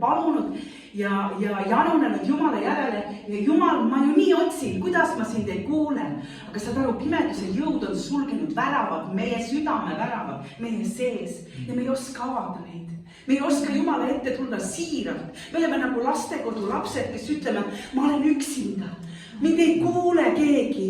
palunud ja janunenud Jumala järele. Ja Jumal, ma ju nii otsin, kuidas ma sind ei kuulen. Aga saad aru, pimeduse jõud on sulgenud väravad, meie südame väravad, meie sees. Ja me ei oska avada neid. Me ei oska Jumala ette tulla siiralt. Me oleme nagu lastekodu lapsed, kes ütleme, ma olen üksinda. Mind ei kuule keegi,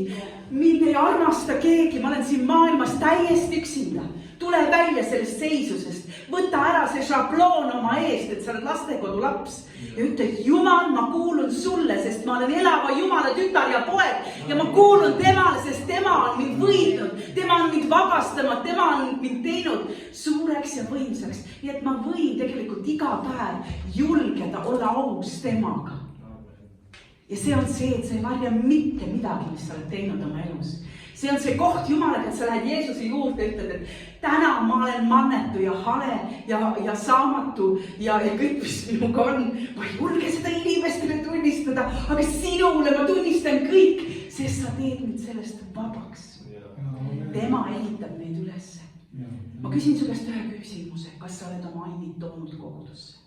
mind ei armasta keegi, ma olen siin maailmas täiesti üksinda. Tule välja sellest seisusest, võta ära see šabloon oma eest, et sa oled lastekodu laps. Ja ütle, Jumal, ma kuulun sulle, sest ma olen elava Jumala tütar ja poeg. Ja ma kuulun temale, sest tema on mind võidnud, tema on mind vabastanud, tema on mind teinud suureks ja võimsaks. Nii et ma võin tegelikult iga päev julgeda olla aus temaga. Ja see on see, et sa ei varja mitte midagi, mis sa oled teinud oma elus. See on see koht Jumalaga, et sa lähed Jeesuse juurde ja ütled, et täna ma olen mannetu ja hale ja saamatu ja kõik, mis minuga on. Ma ei julge seda inimestele tunnistada, aga sinule ma tunnistan kõik, sest sa teed mind sellest vabaks. Tema ehitab meid üles. Ma küsin su käest ühe küsimuse, kas sa oled oma ainid toonud kogudusse?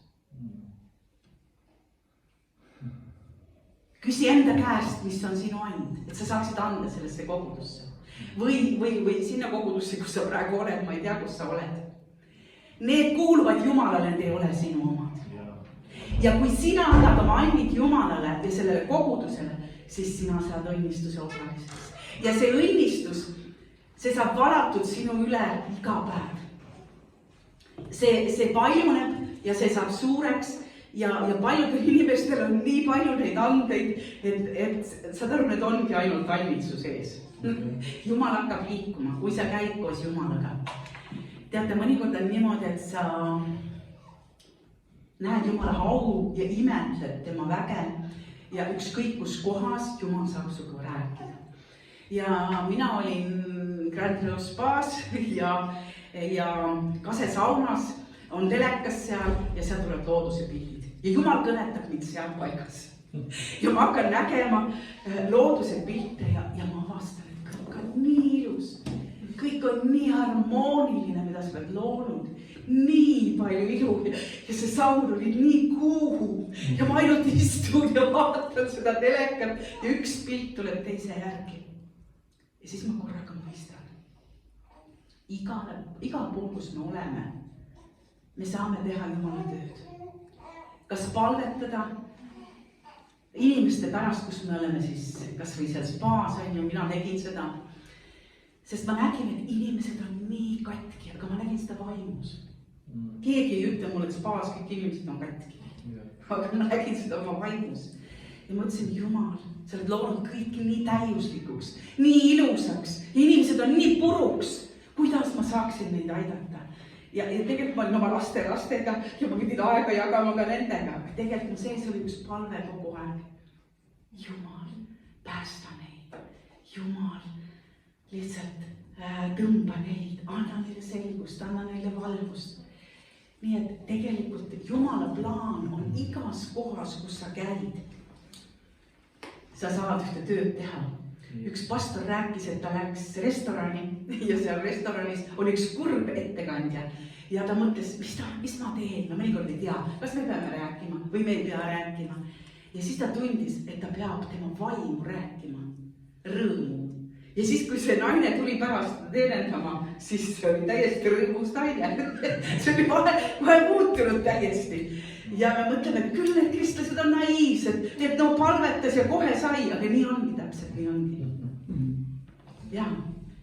Küsi enda käest, mis on sinu aind, et sa saaksid anda sellesse kogudusse. Või sinna kogudusse, kus sa praegu oled, ma ei tea, kus sa oled. Need kuuluvad Jumalale, need ei ole sinu omad. Ja kui sina annad oma ainid Jumalale ja sellele kogudusele, siis sina saad õnnistuse osaliseks. Ja see õnnistus, see saab valatud sinu üle iga päev. See paljuneb ja see saab suureks. Ja paljudel inimestel on nii palju neid andeid, et saad aru, need ongi ainult annid su sees. Jumal hakkab liikuma, kui sa käid koos Jumalaga. Teate, mõnikord on niimoodi, et sa näed Jumala au ja imetled tema väge ja ükskõik kus kohas Jumal saab sugu rääkida. Ja mina olin Grand Hill Spaas ja Kase saunas on telekas seal ja seal tuleb looduse pildid. Ja Jumal kõnetab mind seal paigas. Ja ma hakkan nägema looduse pilte ja ma avastan, et kõik on nii ilus. Kõik on nii harmooniline, mida sa oled loonud. Nii palju ilu ja see saun oli nii kuuhu. Ja ma ainult istun ja vaatan seda telekat ja üks pilt tuleb teise järgi. Ja siis ma korraga mõistan. Igal pool, kus me oleme, me saame teha Jumala tööd. Kas palvetada inimeste pärast, kus me oleme siis, kas või seal spaas on ju, mina nägin seda. Sest ma nägin, et inimesed on nii katki, aga ma nägin seda vaimus. Keegi ei ütle mulle, et spaas kõik inimesed on katki. Aga ma nägin seda oma vaimus. Ja mõtlesin, Jumal, sa oled loonud kõik nii täiuslikuks, nii ilusaks. Inimesed on nii puruks. Kuidas ma saaksin neid aidata? Ja tegelikult ma olin oma lastega ja ma pidin aega jagama ka nendega. Aga tegelikult sees oli üks palve kogu aeg. Jumal, päästa neid. Jumal, lihtsalt tõmba neid, anna neile selgust, anna neile valgust. Nii et tegelikult Jumala plaan on igas kohas, kus sa käid. Sa saad ühte tööd teha. Üks pastor rääkis, et ta läks restorani ja seal restoranis oli üks kurb ettekandja. Ja ta mõtles, mis ma teen? Ma mõnikord ei tea, kas me peame rääkima või me ei pea rääkima. Ja siis ta tundis, et ta peab tema vaimu rääkima, rõõmu. Ja siis, kui see naine tuli pärast teenendama, siis see oli täiesti rõõmus naine. See oli kohe muutunud täiesti. Ja me mõtleme, et küll need kristlased on naiivsed, et no palvetas ja kohe sai, aga nii ongi täpselt, nii ongi. Ja,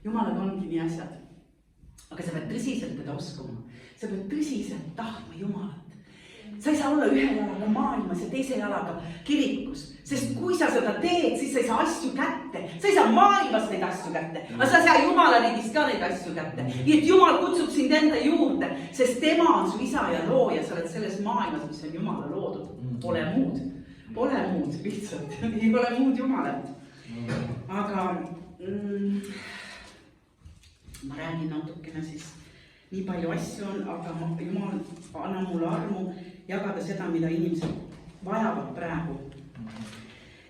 Jumalaga ongi nii asjad. Aga sa pead tõsiselt teda oskuma. Sa pead tõsiselt tahtma Jumalat. Sa ei saa olla ühe jalaga maailmas ja teise jalaga kirikus. Sest kui sa seda teed, siis sa ei saa asju kätte. Sa ei saa maailmas neid asju kätte. Aga sa ei saa Jumala riigis ka neid asju kätte. Nii et Jumal kutsub sind enda juurde, sest tema on su isa ja looja. Sa oled selles maailmas, mis on Jumala loodud. Pole muud lihtsalt. Ei ole muud Jumalat. Aga ma räägin natukene siis, nii palju asju on, aga Jumal anna mulle armu jagada seda, mida inimesed vajavad praegu.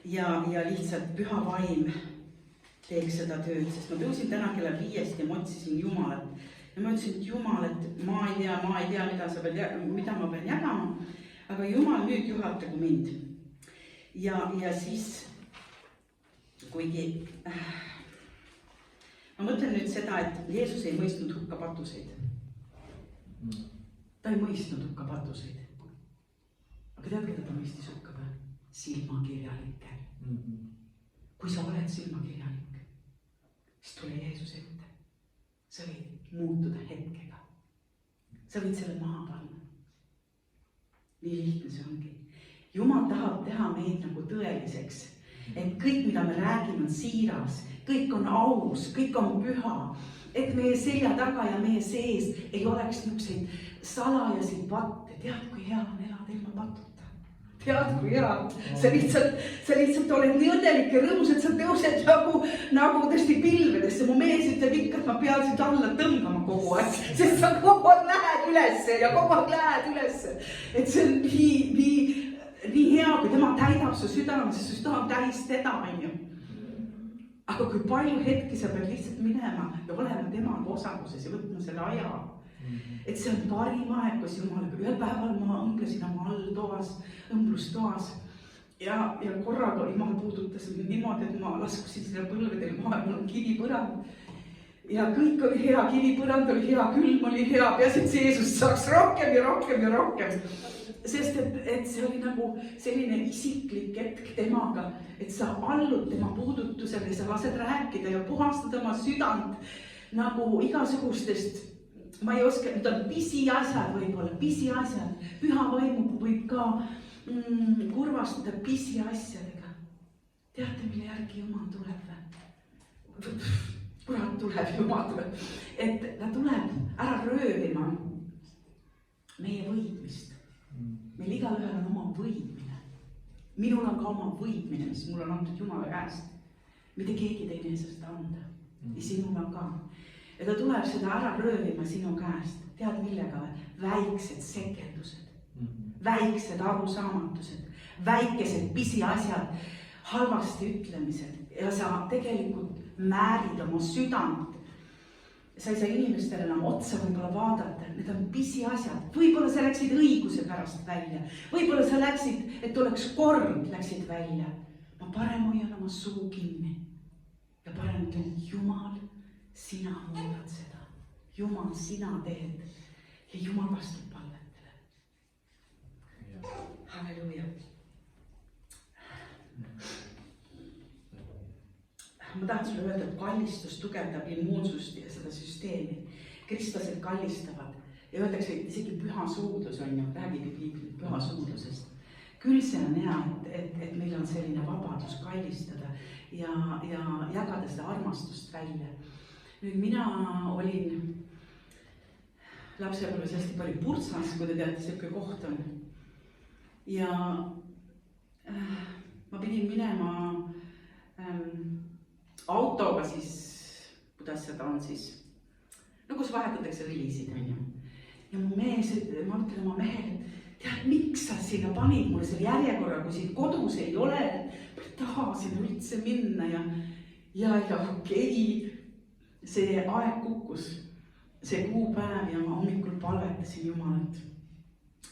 Ja lihtsalt püha vaim teeks seda tööd, sest ma tõusin täna kella 5 ja ma otsisin Jumalat. Ja ma ütlesin, et Jumal, et ma ei tea, mida ma pean jagama, aga Jumal nüüd juhatagu mind. Ja siis, kuigi ma mõtlen nüüd seda, et Jeesus ei mõistnud hukka patuseid. Ta ei mõistnud hukka patuseid. Aga tead, keda ta mõistis hukka või? Silmakirjalikke. Kui sa oled silmakirjalik, siis tule Jeesus ette. Sa võid muutuda hetkega. Sa võid selle maha panna. Nii lihtne see ongi. Jumal tahab teha meid nagu tõeliseks. Et kõik, mida me räägime, on siiras. Kõik on aus, kõik on püha. Et meie selja taga ja meie sees ei oleks niukseid salajasi patte. Tead, kui hea on elada ilma patuta. Tead, kui hea. Sa lihtsalt oled nii õnnelik ja rõõmus, et sa tõused nagu tõesti pilvedesse. Mu mees ütleb ikka, et ma pean sind alla tõmbama kogu aeg, sest sa kogu aeg lähed ülesse ja kogu aeg lähed ülesse. Et see on nii hea, kui tema täidab su südame, sest su süda on täis teda, on ju. Aga kui palju hetki sa pead lihtsalt minema ja olema temaga osaluses ja võtma selle aja. Et see on parim aeg, kus Jumalaga. Ühel päeval ma õnglesin oma alltoas, õmblustoas ja korraga Jumal puudutas niimoodi, et ma laskusin sinna põlvedele maha, mul on kivipõrand. Ja kõik oli hea, kivipõrand oli hea, külm oli hea, peaasi, et see Jeesus saaks rohkem ja rohkem ja rohkem. Sest et see oli nagu selline isiklik hetk temaga, et sa allud tema puudutusele ja sa lased rääkida ja puhastada oma südant nagu igasugustest, ma ei oska, need on pisiasjad võib-olla, pisiasjad. Püha vaimu võib ka kurvastada pisiasjadega. Teate, mille järgi Jumal tuleb või? Kurat tuleb, Jumal tuleb. Et ta tuleb ära röövima meie võitmist. Meil igalühel on oma võitmine. Minul on ka oma võitmine, mis mul on antud Jumala käest. Mitte keegi teine ei saa seda anda. Ja sinul on ka. Ja ta tuleb seda ära röövima sinu käest. Tead millega? Väiksed sekendused. Väiksed arusaamatused. Väikesed pisiasjad. Halvasti ütlemised. Ja sa tegelikult määrid oma südant. Sa ei saa inimestele enam otsa võib-olla vaadata. Need on pisiasjad. Võib-olla sa läksid õiguse pärast välja. Võib-olla sa läksid, et oleks kord, läksid välja. Ma parem hoian oma suu kinni. Ja parem ütlen, Jumal, sina muudad seda. Jumal, sina teed. Ja Jumal vastab palvetele. Halleluja. Ma tahan sulle öelda, et kallistus tugevdab immuunsust ja seda süsteemi. Kristlased kallistavad ja öeldakse, et isegi püha suudlus on ju, räägib Piibli püha suudlusest. Küll see on hea, et meil on selline vabadus kallistada ja jagada seda armastust välja. Nüüd mina olin lapsepõlves hästi palju Purtsas, kui te teate, selline koht on. Ja ma pidin minema autoga siis, kuidas seda on siis, no kus vahetatakse rilisid, on ju. Ja mu mees, ma ütlen oma mehele, tead, miks sa sinna panid mulle selle järjekorra, kui siin kodus ei ole, ma ei taha sinna üldse minna ja okei, see aeg kukkus, see kuupäev ja ma hommikul palvetasin Jumalat.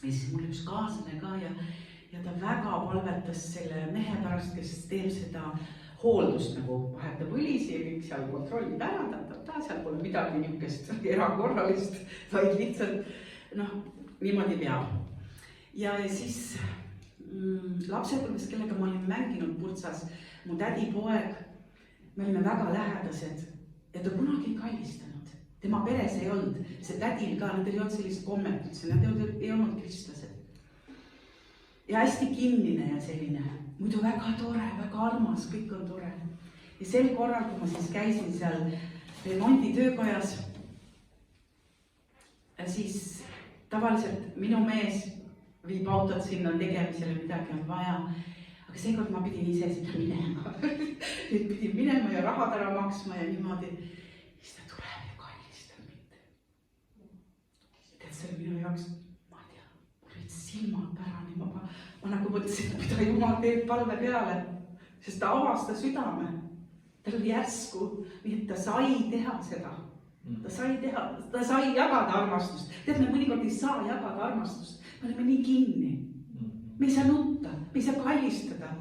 Ja siis mul üks kaaslane ka ja ta väga palvetas selle mehe pärast, kes teeb seda hooldust nagu vahetab õlisi ja kõik seal kontrollib ära, seal pole midagi niukest erakorralist, vaid lihtsalt niimoodi peab. Ja siis lapsepõlves, kellega ma olin mänginud Purtsas, mu tädipoeg, me olime väga lähedased ja ta kunagi ei kallistanud. Tema peres ei olnud, see tädil ka, nad ei olnud sellist kommet üldse, nad ei olnud kristlased. Ja hästi kinnine ja selline. Muidu väga tore, väga armas, kõik on tore. Ja sel korral, kui ma siis käisin seal remonditöökojas, siis tavaliselt minu mees viib autot sinna tegemisele, midagi on vaja. Aga seekord ma pidin ise sinna minema. Nüüd pidin minema ja rahad ära maksma ja niimoodi. Siis ta tuleb ja kallistab mind. Tead, see oli minu jaoks, ma ei tea, mul olid silmad pärani, ma nagu mõtlesin, mida Jumal teeb palve peale, sest ta avastas südame. Tal oli järsku, nii et ta sai teha seda. Ta sai jagada armastust. Tead, me mõnikord ei saa jagada armastust. Me oleme nii kinni. me ei saa nutta, me ei saa kallistada,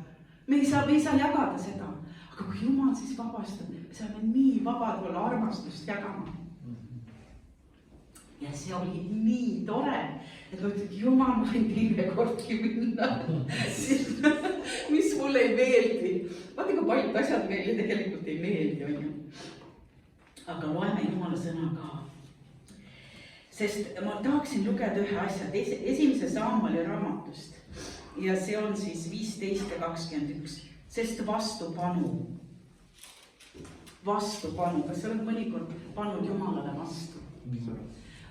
me ei saa jagada seda. Aga kui Jumal siis vabastab, me saame nii vabad olla armastust jagama. Ja see oli nii tore, et ma ütlen, Jumal, ma võin teine kordki minna, mis mulle ei meeldi. Vaata, kui paljud asjad meile tegelikult ei meeldi, on ju. Aga loeme Jumala sõna ka. Sest ma tahaksin lugeda ühe asja, esimese Samueli raamatust. Ja see on siis 15 ja 21. Sest vastupanu. Vastupanu. Kas sa oled mõnikord pannud Jumalale vastu?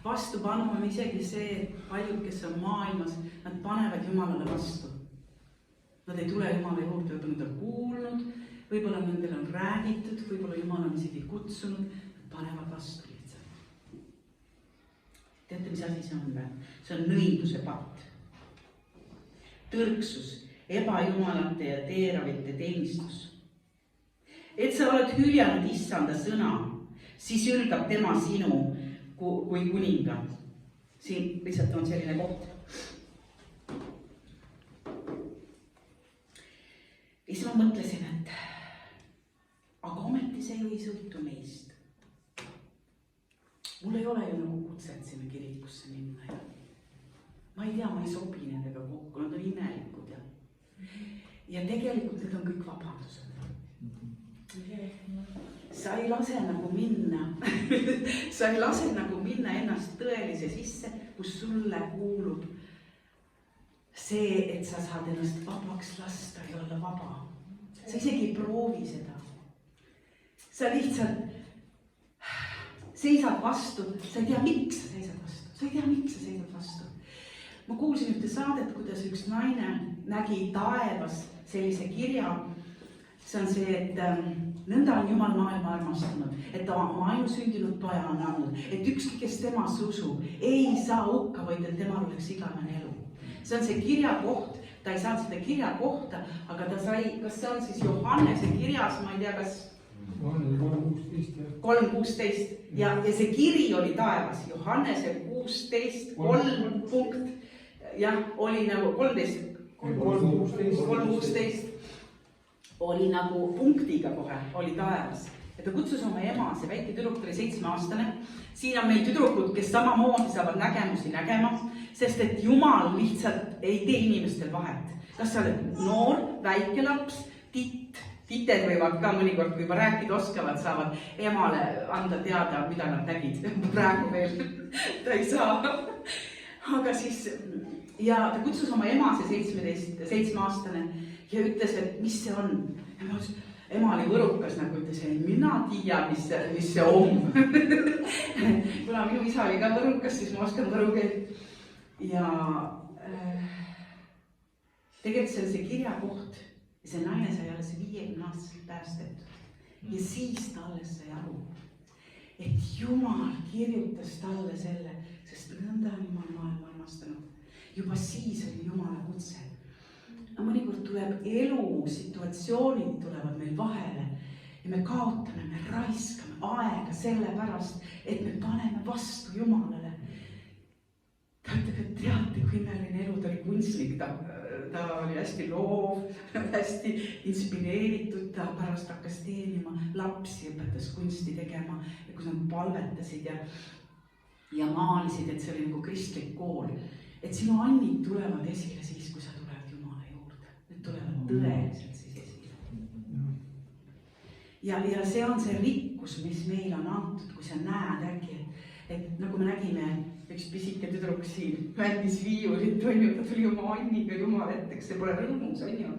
Vastupanu on isegi see, et paljud, kes on maailmas, nad panevad Jumalale vastu. Nad ei tule Jumala juurde, võib-olla nad on kuulnud, võib-olla nendel on räägitud, võib-olla Jumal on isegi kutsunud, nad panevad vastu lihtsalt. Teate, mis asi see on või? See on nõiduse patt. Tõrksus, ebajumalate ja teeravite teenistus. Et sa oled hüljanud issanda sõna, siis ülgab tema sinu kui kuninga. Siin lihtsalt on selline koht. Ja siis ma mõtlesin, et aga ometi see ju ei sõltu meist. Mul ei ole ju nagu kutset sinna kirikusse minna. Ma ei tea, ma ei sobi nendega kokku, nad on imelikud. Ja tegelikult need on kõik vabandused. Sa ei lase nagu minna, sa ei lase nagu minna ennast tõelise sisse, kus sulle kuulub see, et sa saad ennast vabaks lasta ja olla vaba. Sa isegi ei proovi seda. Sa lihtsalt seisad vastu, sa ei tea, miks sa seisad vastu. Sa ei tea, miks sa seisad vastu. Ma kuulsin ühte saadet, kuidas üks naine nägi taevas sellise kirja. See on see, et nõnda on Jumal maailma armastanud, et ta oma ainusündinud poja on andnud, et ükski, kes temasse usub, ei saa hukka, vaid et temal oleks igavene elu. See on see kirjakoht, ta ei saanud seda kirjakohta, aga ta sai, kas see on siis Johannese kirjas, ma ei tea, kas 3.16 ja see kiri oli taevas, Johannese 16, 3 punkt, jah, oli nagu 3.16 oli nagu punktiga kohe, oli taevas. Ja ta kutsus oma ema, see väike tüdruk oli 7-aastane. Siin on meil tüdrukud, kes samamoodi saavad nägemusi nägema, sest et Jumal lihtsalt ei tee inimestel vahet. Kas sa oled noor, väike laps, tited võivad ka mõnikord, kui juba rääkida oskavad, saavad emale anda teada, mida nad nägid. Praegu veel ta ei saa. Aga siis, ja ta kutsus oma ema, see 7-aastane, ja ütles, et mis see on. Ema oli võrukas, nagu ütles, et mina tea, mis see on. Kuna minu isa oli ka võrukas, siis ma oskan võrukeelt. Ja tegelikult see on see kirjakoht. Ja see naine sai alles 50-aastaselt päästetud. Ja siis ta alles sai aru, et Jumal kirjutas talle selle, sest nõnda on Jumal maailma armastanud. Juba siis oli Jumala kutse. Mõnikord tuleb elu, situatsioonid tulevad meil vahele ja me kaotame, me raiskame aega selle pärast, et me paneme vastu Jumalale. Ta ütleb, et teate, kui imeline elu, ta oli kunstnik, ta oli hästi loov, hästi inspireeritud, ta pärast hakkas teenima lapsi, õpetas kunsti tegema ja kus nad palvetasid ja maalisid, et see oli nagu kristlik kool. Et sinu annid tulevad esile siis, kui sa tulevad tõeliselt siis esile. Ja see on see rikkus, mis meil on antud, kui sa näed äkki, et nagu me nägime, üks pisike tüdruk siin mängis viiulit, on ju, ta tuli oma anniga Jumal etteks, see pole rõõmus, on ju.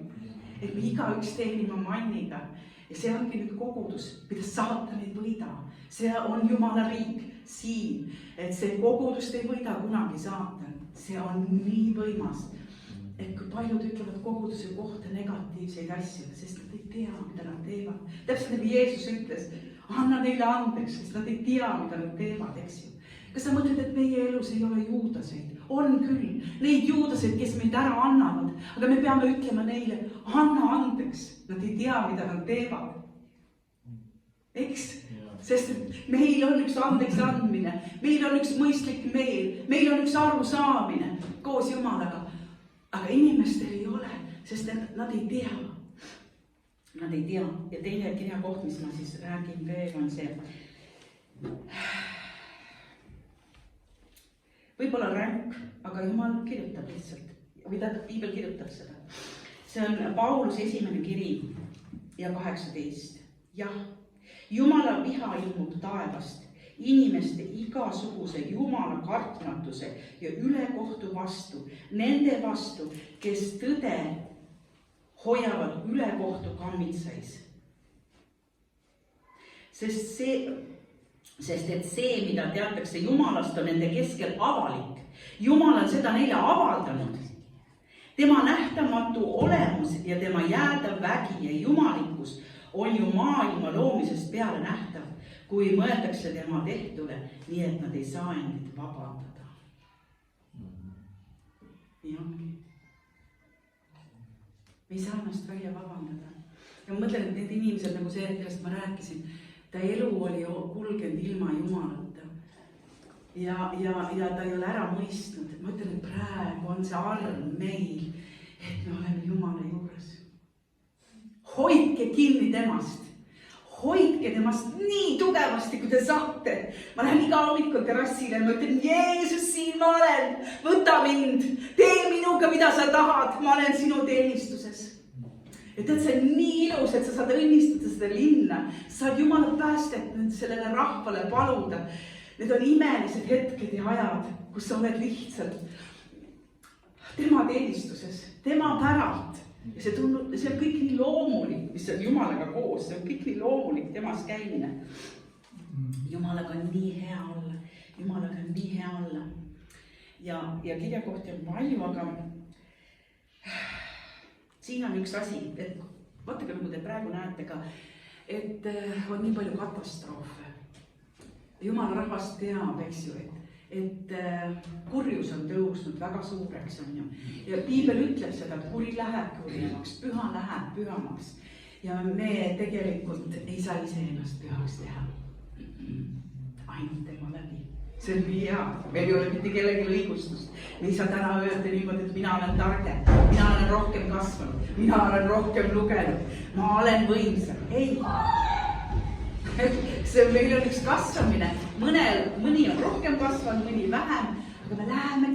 Et me igaüks teenime oma anniga ja see ongi nüüd kogudus, mida saatan ei võida. See on Jumala riik siin, et see kogudust ei võida kunagi saatan. See on nii võimas. Et kui paljud ütlevad koguduse kohta negatiivseid asju, sest nad ei tea, mida nad teevad. Täpselt nagu Jeesus ütles, anna neile andeks, sest nad ei tea, mida nad teevad, eks ju. Kas sa mõtled, et meie elus ei ole juudaseid? On küll. Neid juudaseid, kes meid ära annavad, aga me peame ütlema neile, anna andeks. Nad ei tea, mida nad teevad. Eks? Sest meil on üks andeks andmine, meil on üks mõistlik meel, meil on üks aru saamine koos Jumalaga. aga inimestel ei ole, sest nad ei tea. Nad ei tea. Ja teine kirjakoht, mis ma siis räägin veel, on see. Võib-olla ränk, aga Jumal kirjutab lihtsalt. Või tähendab, Piibel kirjutab seda. See on Pauluse 1. kiri ja 18. Jah, Jumala viha ilmub taevast inimeste igasuguse Jumala kartmatuse ja ülekohtu vastu, nende vastu, kes tõde hoiavad ülekohtu kammitsais. Sest et see, mida teatakse Jumalast, on nende keskel avalik. Jumal on seda neile avaldanud. Tema nähtamatu olemus ja tema jäädav vägi ja jumalikkus on ju maailma loomisest peale nähtav, kui mõeldakse tema tehtule, nii et nad ei saa endid vabandada. Nii ongi. Me ei saa ennast välja vabandada. Ja ma mõtlen, et need inimesed, nagu see, kellest ma rääkisin, ta elu oli kulgenud ilma Jumalata. Ja ta ei ole ära mõistnud. Ma ütlen, et praegu on see arm meil, et me oleme Jumala juures. Hoidke kinni temast. Hoidke temast nii tugevasti, kui te saate. Ma lähen iga hommikul terrassile ja ma ütlen, Jeesus, siin ma olen. Võta mind. Tee minuga, mida sa tahad. Ma olen sinu teenistuses. Ja tead, see on nii ilus, et sa saad õnnistada seda linna. Sa saad Jumala päästet sellele rahvale paluda. Need on imelised hetked ja ajad, kus sa oled lihtsalt tema teenistuses, tema päralt. Ja see on kõik nii loomulik, mis on Jumalaga koos. See on kõik nii loomulik temas käimine. Jumalaga on nii hea olla. Jumalaga on nii hea olla. Ja kirjakohti on palju, aga siin on üks asi, et vaatake, nagu te praegu näete ka, et on nii palju katastroofe. Jumala rahvas teab, eks ju, et kurjus on tõusnud väga suureks, on ju. Ja Piibel ütleb seda, et kuri läheb kurjemaks, püha läheb pühamaks. Ja me tegelikult ei saa ise ennast pühaks teha. Ainult tema läbi. See on nii hea. Meil ei ole mitte kellegi õigustust. Me ei saa täna öelda niimoodi, et mina olen targem, mina olen rohkem kasvanud, mina olen rohkem lugenud, ma olen võimsam. Ei. Meil on üks kasvamine, mõni on rohkem kasvanud, mõni vähem, aga me läheme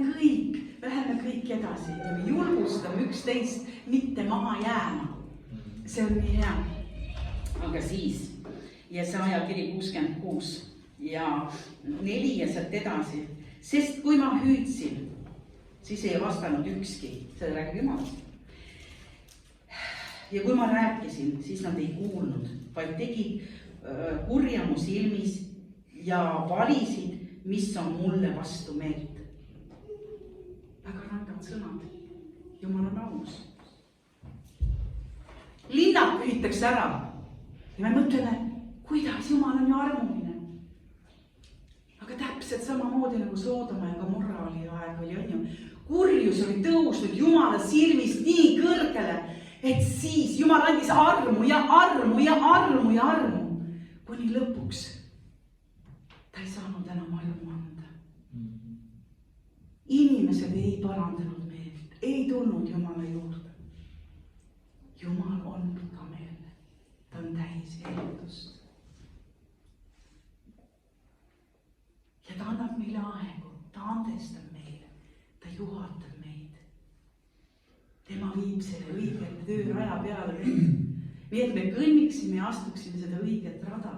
kõik edasi ja me julgustame üksteist mitte maha jääma. See on nii hea. Aga siis, Jesaja kiri 66 ja 4 ja sealt edasi, sest kui ma hüüdsin, siis ei vastanud ükski, seda räägib Jumalast. Ja kui ma rääkisin, siis nad ei kuulnud, vaid tegid kurja mu silmis ja valisid, mis on mulle vastu meelt. Väga rangad sõnad. Jumal on aus. Linnad pühitakse ära. Ja me mõtleme, kuidas Jumal on ju armuline. Aga täpselt samamoodi nagu Soodoma ja Gomorra oli aeg, on ju. Kurjus oli tõusnud Jumala silmist nii kõrgele, et siis Jumal andis armu ja armu ja armu ja armu. Kuni lõpuks ta ei saanud enam armu anda. Inimesed ei parandanud meelt, ei tulnud Jumala juurde. Jumal on pikameelne, ta on täis eeldust. Ja ta annab meile aegu, ta andestab meile, ta juhatab meid. Tema viib selle õigete tööraja peale meid. Nii et me kõnniksime ja astuksime seda õiget rada,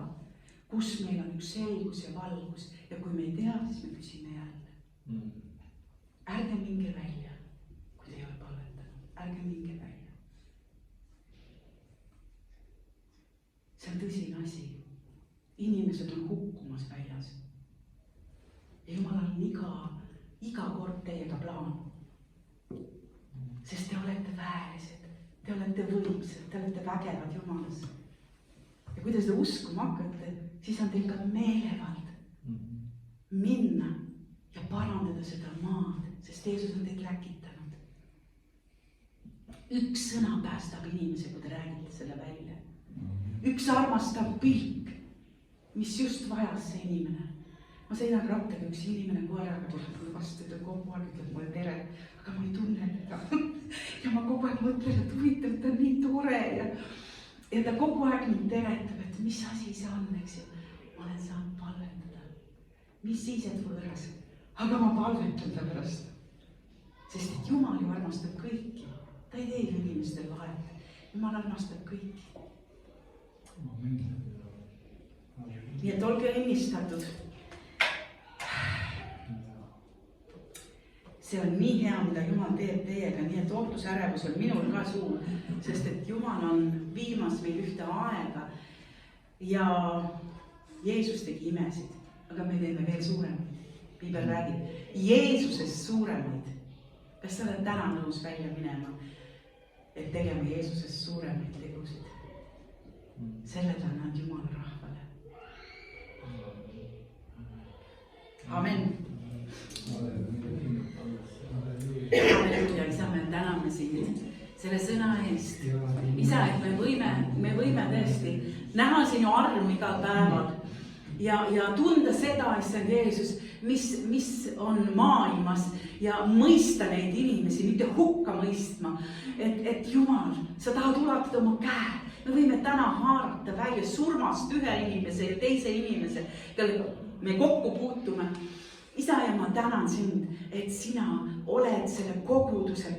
kus meil on üks selgus ja valgus. Ja kui me ei tea, siis me küsime jälle. Ärge minge välja, kui te ei ole palvetanud. Ärge minge välja. See on tõsine asi. Inimesed on hukkumas väljas. Ja Jumalal on iga kord teiega plaan. Sest te olete väelised. Te olete võimsad, te olete vägevad Jumalas. Ja kui te seda uskuma hakkate, siis on teil ka meelevald minna ja parandada seda maad, sest Jeesus on teid läkitanud. Üks sõna päästab inimese, kui te räägite selle välja. Üks armastav pilk, mis just vajas see inimene. ma sõidan rattaga, üks inimene koeraga tuleb mulle vastu, ta kogu aeg ütleb mulle tere, aga ma ei tunne teda. Ja ma kogu aeg mõtlen, et huvitav, ta on nii tore ja ta kogu aeg mind teretab, et mis asi see on, eks ju. Ma olen saanud palvetada. Mis siis, et võõras? Aga ma palvetan ta pärast. Sest et Jumal ju armastab kõiki. Ta ei tee inimestel vahet. Jumal armastab kõiki. Nii et olge õnnistatud. See on nii hea, mida Jumal teeb teiega, nii et ootusärevus on minul ka suur, sest et Jumal on viimas meil ühte aega ja Jeesus tegi imesid, aga me teeme veel suuremaid. Piibel räägib Jeesusest suuremaid. Kas sa oled täna nõus välja minema, et tegema Jeesusest suuremaid tegusid? Selle ta annab Jumal rahvale. Amen. Halleluuja, isa, me täname sind selle sõna eest. Isa, et me võime tõesti näha sinu armu igal päeval ja tunda seda, issand Jeesus, mis on maailmas ja mõista neid inimesi, mitte hukka mõistma. Et Jumal, sa tahad ulatada oma käe. Me võime täna haarata välja surmast ühe inimese ja teise inimese, kellega me kokku puutume. Isa, ja ma tänan sind, et sina oled selle koguduse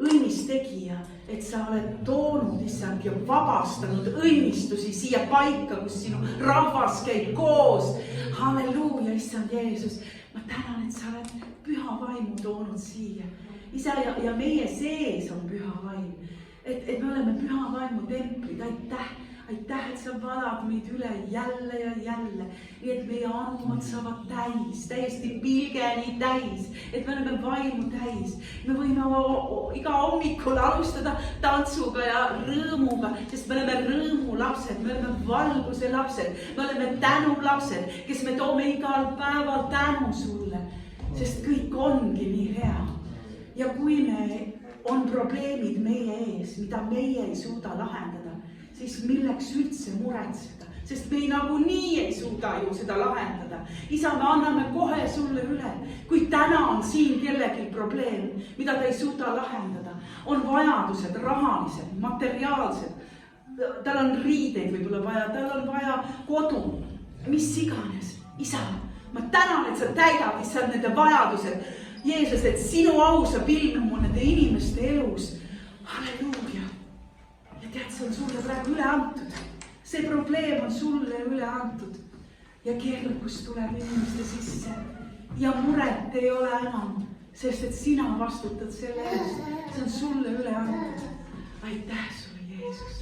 õnnistegija, et sa oled toonud, issand, ja vabastanud õnnistusi siia paika, kus sinu rahvas käib koos. Halleluuja, issand Jeesus. Ma tänan, et sa oled püha vaimu toonud siia. Isa, ja meie sees on püha vaim. Et me oleme püha vaimu templid. Aitäh, et sa valad meid üle jälle ja jälle. Nii et meie armud saavad täis, täiesti pilgeni täis. Et me oleme vaimu täis. Me võime iga hommikul alustada tantsuga ja rõõmuga, sest me oleme rõõmu lapsed, me oleme valguse lapsed, me oleme tänu lapsed, kes me toome igal päeval tänu sulle. Sest kõik ongi nii hea. Ja kui on probleemid meie ees, mida meie ei suuda lahendada, siis milleks üldse muretseda, sest me nagunii ei suuda ju seda lahendada. Isa, me anname kohe sulle üle, kui täna on siin kellelgi probleem, mida ta ei suuda lahendada. On vajadused, rahalised, materiaalsed, tal on riideid võib-olla vaja, tal on vaja kodu, mis iganes. Isa, ma tänan, et sa täidad issand nende vajadused. Jeesus, et sinu au saab ilmuma nende inimeste elus. Halleluuja. Ja tead, see on sulle praegu üle antud. See probleem on sulle üle antud. Ja kergus tuleb inimeste sisse. Ja muret ei ole enam, sest et sina vastutad selle eest. See on sulle üle antud. Aitäh sulle, Jeesus.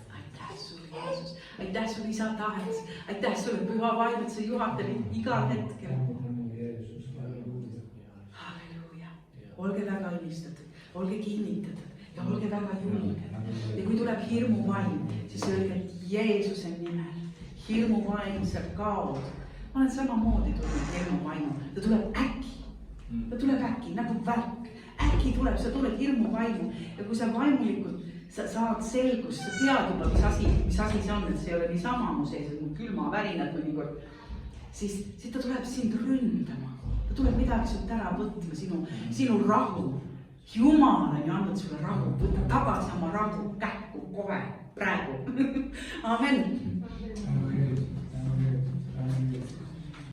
Aitäh sulle, Jeesus. Aitäh sulle, isa tahes. Aitäh sulle, püha vaim, et sa juhatad igal hetkel. Olge väga õnnistatud, olge kinnitatud ja olge väga julged. Ja kui tuleb hirmuvaim, siis öelge, et Jeesuse nimel hirmuvaim saab kaod. Ma olen samamoodi tulnud hirmuvaimu. Ta tuleb äkki. Ta tuleb äkki, nagu välk. Äkki tuleb, sa tuled hirmuvaimu. Ja kui sa vaimulikult saad selgust, sa tead juba, mis asi see on, et see ei ole nii sama mu sees, et mul külma värinad mõnikord, siis ta tuleb sind ründama. Ta tuleb midagi sult ära võtma, sinu rahu. Jumal on ju andnud sulle rahu, võtta tagasi oma rahu kähku kohe, praegu. Amen.